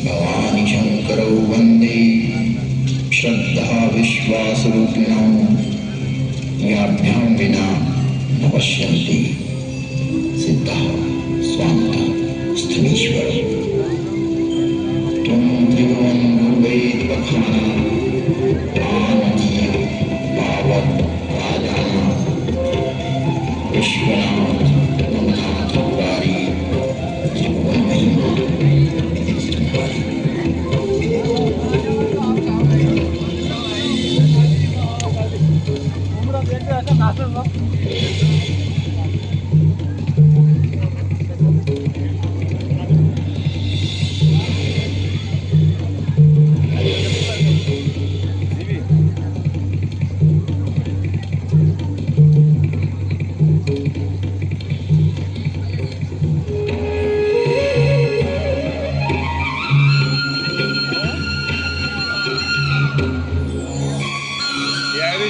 भवानी शंकरौ वंदे श्रद्धा विश्वासरूपिणौ याभ्यां विना न पश्यन्ति सिद्धः स्वान्तः स्थमीश्वरम् त्वं त्रिभुवन् गुरुवेद्वखाना प्राणजीव पावक राजाना विश्वनाथ ममनाथ पुरारी त्रिभुवन महिमा तुम्हारी।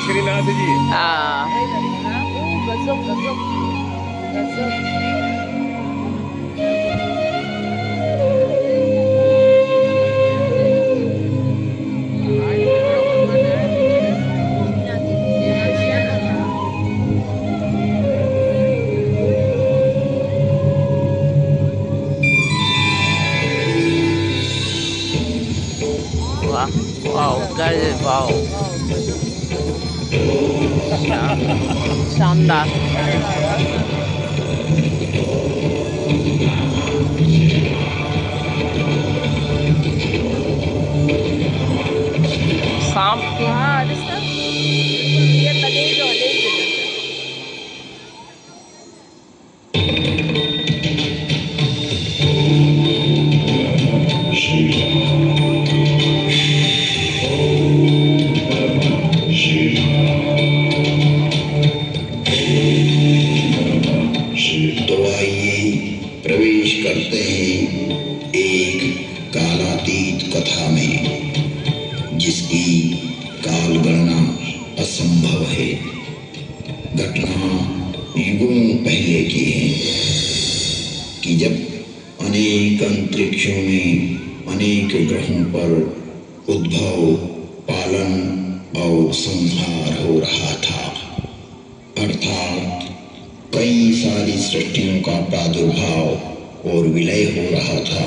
श्रीनाथ जी गजब गजब गजब। वाह वाह गजब वाह शानदार। सांप हाँ ये लगेगी जो प्रवेश करते हैं एक कालातीत कथा में, जिसकी काल गणना असंभव है। घटना युगों पहले की है कि जब अनेक अंतरिक्षों में अनेक ग्रहों पर उद्भव, पालन और संहार हो रहा था। अर्थात कई सारी सृष्टियों का प्रादुर्भाव और विलय हो रहा था।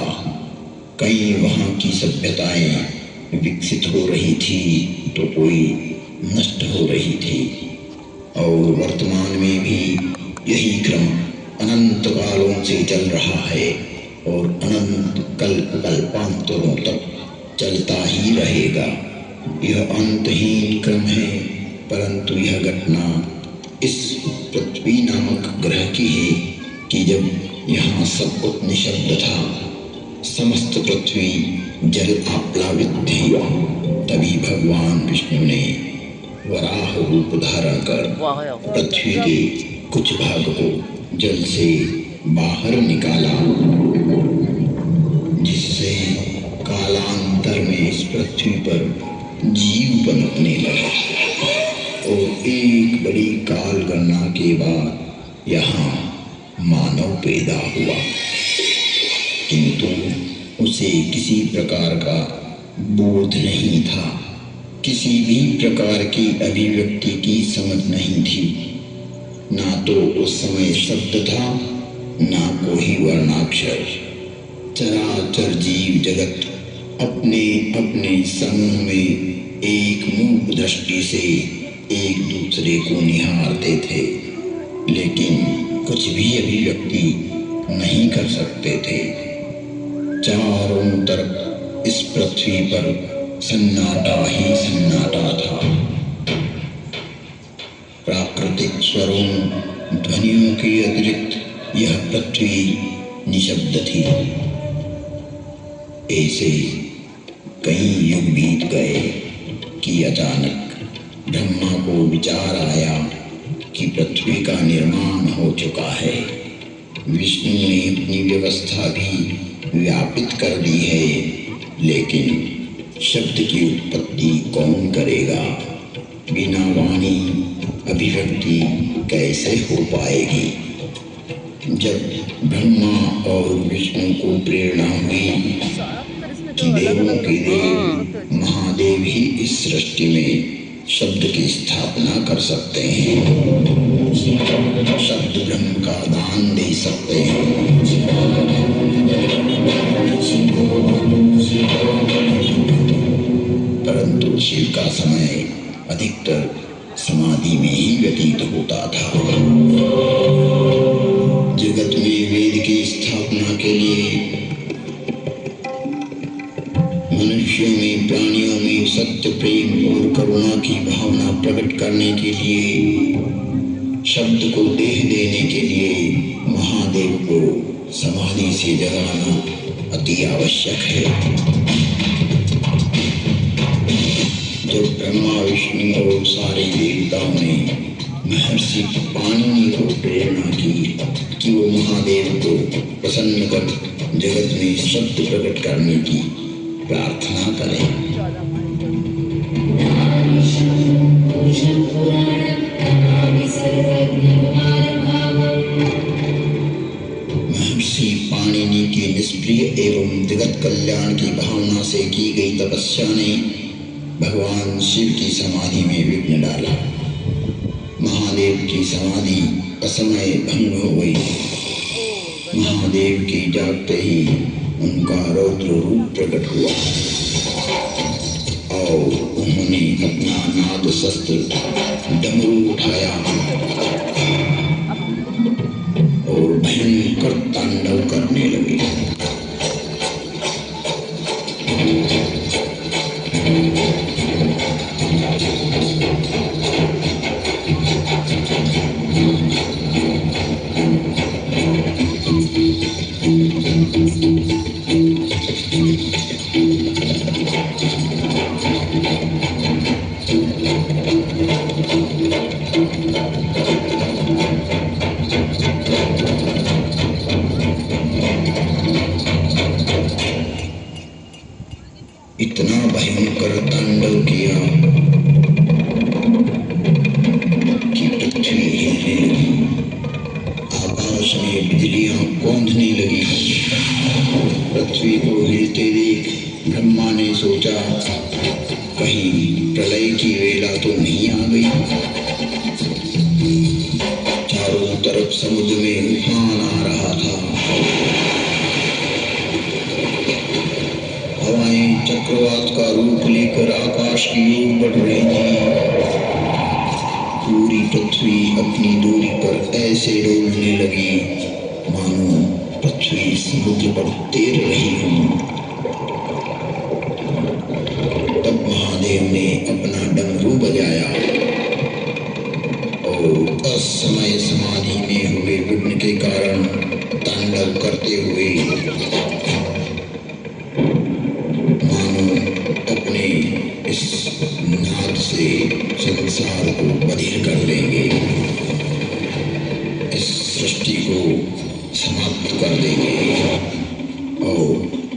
कई वहाँ की सभ्यताएं विकसित हो रही थी तो कोई नष्ट हो रही थी, और वर्तमान में भी यही क्रम अनंत कालों से चल रहा है और अनंत कल्प कल्पांतरों तक चलता ही रहेगा। यह अंतहीन क्रम है, परंतु यह घटना इस पृथ्वी नामक ग्रह की है कि जब यहाँ सब कुछ निशब्द था, समस्त पृथ्वी जल आप्लावित थी, तभी भगवान विष्णु ने वराह रूप धारण कर पृथ्वी के कुछ भाग को जल से बाहर निकाला, जिससे कालांतर में इस पृथ्वी पर जीव पनपने लगा। और एक बड़ी काल गणना के बाद यहाँ मानव पैदा हुआ, किंतु उसे किसी प्रकार का बोध नहीं था, किसी भी प्रकार की अभिव्यक्ति की समझ नहीं थी। ना तो उस समय शब्द था, ना कोई वर्णाक्षर। चराचर जीव जगत अपने अपने समूह में एक मूक दृष्टि से एक दूसरे को निहारते थे, लेकिन कुछ भी अभिव्यक्ति नहीं कर सकते थे। चारों तरफ इस पृथ्वी पर सन्नाटा ही सन्नाटा था। प्राकृतिक स्वरों, ध्वनियों के अतिरिक्त यह पृथ्वी निशब्द थी। ऐसे कई युग बीत गए कि अचानक ब्रह्मा को विचार आया कि पृथ्वी का निर्माण हो चुका है। विष्णु ने अपनी व्यवस्था भी व्यापित कर दी है, लेकिन शब्द की उत्पत्ति कौन करेगा? बिना वाणी अभिव्यक्ति कैसे हो पाएगी? जब ब्रह्मा और विष्णु को प्रेरणा हुई देवों के देव महादेव ही इस सृष्टि में शब्द की स्थापना कर सकते हैं। शब्द ब्रह्म का दान दे सकते हैं। परंतु शिव का समय अधिकतर समाधि में ही व्यतीत होता था। जगत में वेद की स्थापना के लिए, मनुष्यों में, प्राणियों में सत्य, प्रेम और करुणा की भावना प्रकट करने के लिए, शब्द को देह देने के लिए महादेव को समाधि से जगाना अति आवश्यक है। जब ब्रह्मा, विष्णु और सारे देवताओं ने महर्षि पाणिनि को प्रेरणा की कि वो महादेव को प्रसन्न कर जगत में शब्द प्रकट करने की प्रार्थना करें। महर्षि पाणिनि की निष्प्रिय एवं जगत कल्याण की भावना से की गई तपस्या ने भगवान शिव की समाधि में विघ्न डाला। महादेव की समाधि असमय भंग हो गई। महादेव के जागते ही उनका रौद्र रूप प्रकट हुआ और उन्होंने अपना नाद शस्त्र डमरू उठाया और भयंकर तांडव करने लगे। इतना भयंकर तांडव किया कि पृथ्वी हिलने लगी, आकाश में बिजलियां कौंधने लगी। पृथ्वी को हिलते देख ब्रह्मा ने सोचा कहीं प्रलय की वेला तो नहीं आ गई। चारों तरफ समुद्र में उफान आ रहा था। हवाएं चक्रवात का रूप लेकर आकाश की ओर बढ़ रही थी। पूरी पृथ्वी अपनी दूरी पर ऐसे डोलने लगी मानो पृथ्वी समुद्र पर तैर रही हो। तब महादेव ने अपना डमरू बजाया और असमय समाधि में हुए विघ्न के कारण तांडव करते हुए अपने इस नाद से संसार को बधिर कर देंगे, इस सृष्टि को समाप्त कर देंगे और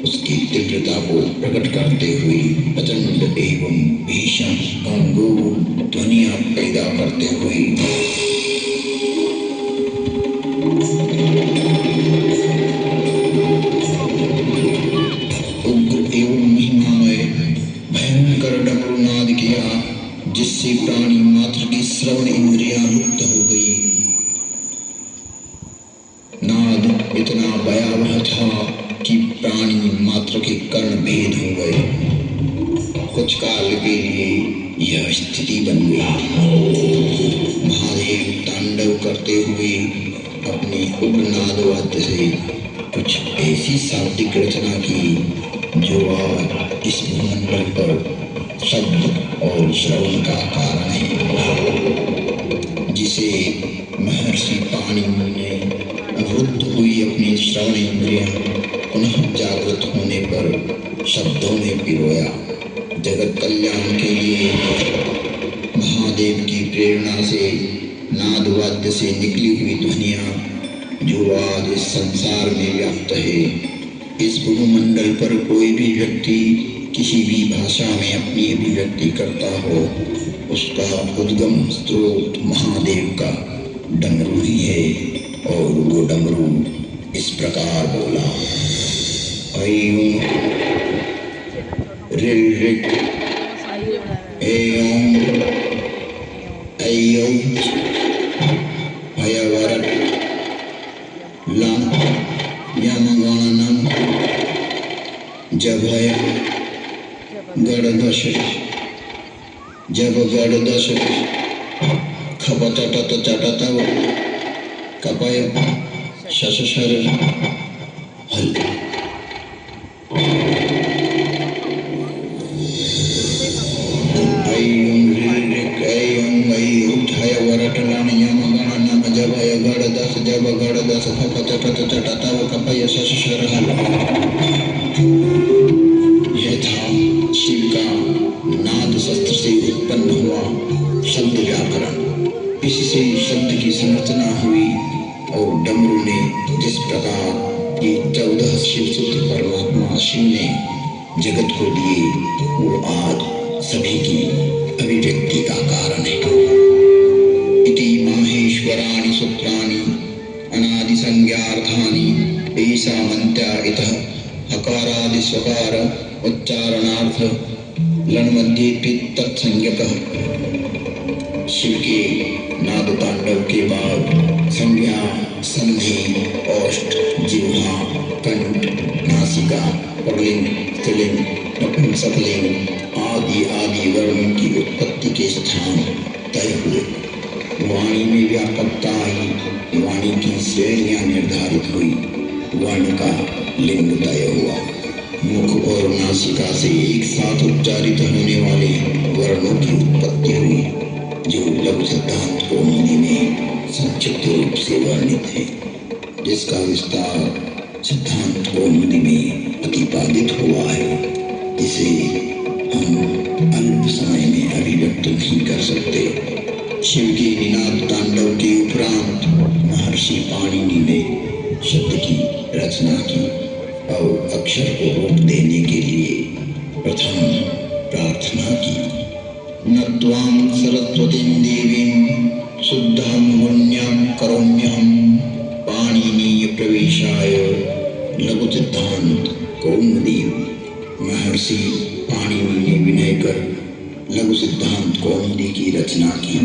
उसकी तीव्रता को प्रकट करते हुए प्रचंड एवं भीषण गंभीर ध्वनियां पैदा करते हुए जिससे प्राणी मात्र की श्रवण इंद्रियां मुक्त हो गई। नाद इतना भयावह था कि प्राणी मात्र के कर्ण भेद हो गए। कुछ काल के लिए यह स्थिति बन गई। महादेव तांडव करते हुए अपने उपनाद वाद्य से कुछ ऐसी शाब्दिक रचना की जो आज इस भूमंडल पर शब्द और श्रवण का कारण है, जिसे महर्षि पाणिनि ने अवरुद्ध हुई अपनी श्रवण इंद्रियां पुनः जागृत होने पर शब्दों में पिरोया। जगत कल्याण के लिए महादेव की प्रेरणा से नाद वाद्य से निकली हुई ध्वनियां जो आज इस संसार में व्याप्त है। इस भूमंडल पर कोई भी व्यक्ति किसी भी भाषा में अपनी अभिव्यक्ति करता हो, उसका उद्गम स्रोत महादेव का डमरू ही है। और वो डमरू इस प्रकार बोला, ऋ ऋक एओं ऐऔ हयवरट लं यमगणनं जभय गणदश जब गणदश खपतटत चटतव कपय शशशर हल। ऐं ऋ ऐं ऐ हयवरट लं यमगणनं जभय गणदश जब गणदश खपतटत चटतव कपय शशशर हल। यह था शिव का नाद शस्त्र से उत्पन्न हुआ शब्द व्याकरण। इससे शब्द की संरचना हुई और डमरू ने जिस प्रकार ये 14 शिव सूत्र परमात्मा शिव ने जगत को दिए वो आज सभी की अभिव्यक्ति का कारण है। इति माहेश्वराणि सूत्राणि अनादि संज्ञार्थानि ऐसा मंत्या इतः हकारादि स्वकार उच्चारणार्थ लन मध्य तत्संज्ञक। शिव के नाद तांडव के बाद संज्ञा संधि ओष्ठ जिह्वा कंठ नासिका पुल्लिंग स्त्रीलिंग नपुंसकलिंग आदि आदि वर्णों की उत्पत्ति के स्थान तय हुए। वाणी में व्यापकता आई, वाणी की श्रेणियां निर्धारित हुई, वर्ण का लिंग तय हुआ। मुख और नासिका से एक साथ उच्चारित होने वाले वर्णों की उत्पत्ति हुई जो लघु सिद्धांत कौमुदी में संक्षिप्त रूप से वर्णित है, जिसका विस्तार सिद्धांत कौमुदी में प्रतिपादित हुआ है। इसे हम अल्प समय में अभिव्यक्त नहीं कर सकते। शिव के निनाद तांडव के उपरांत महर्षि पाणिनि ने शब्द की रचना की और अक्षर को रूप देने के लिए प्रथम प्रार्थना की। न त्वां सरस्वतीं देवीं शुद्धां पुण्यां करोम्यहं पाणिनीय प्रवेशाय लघु सिद्धांत कौमुदी। महर्षि पाणिनि ने विनय कर लघु सिद्धांत कौमुदी की रचना की।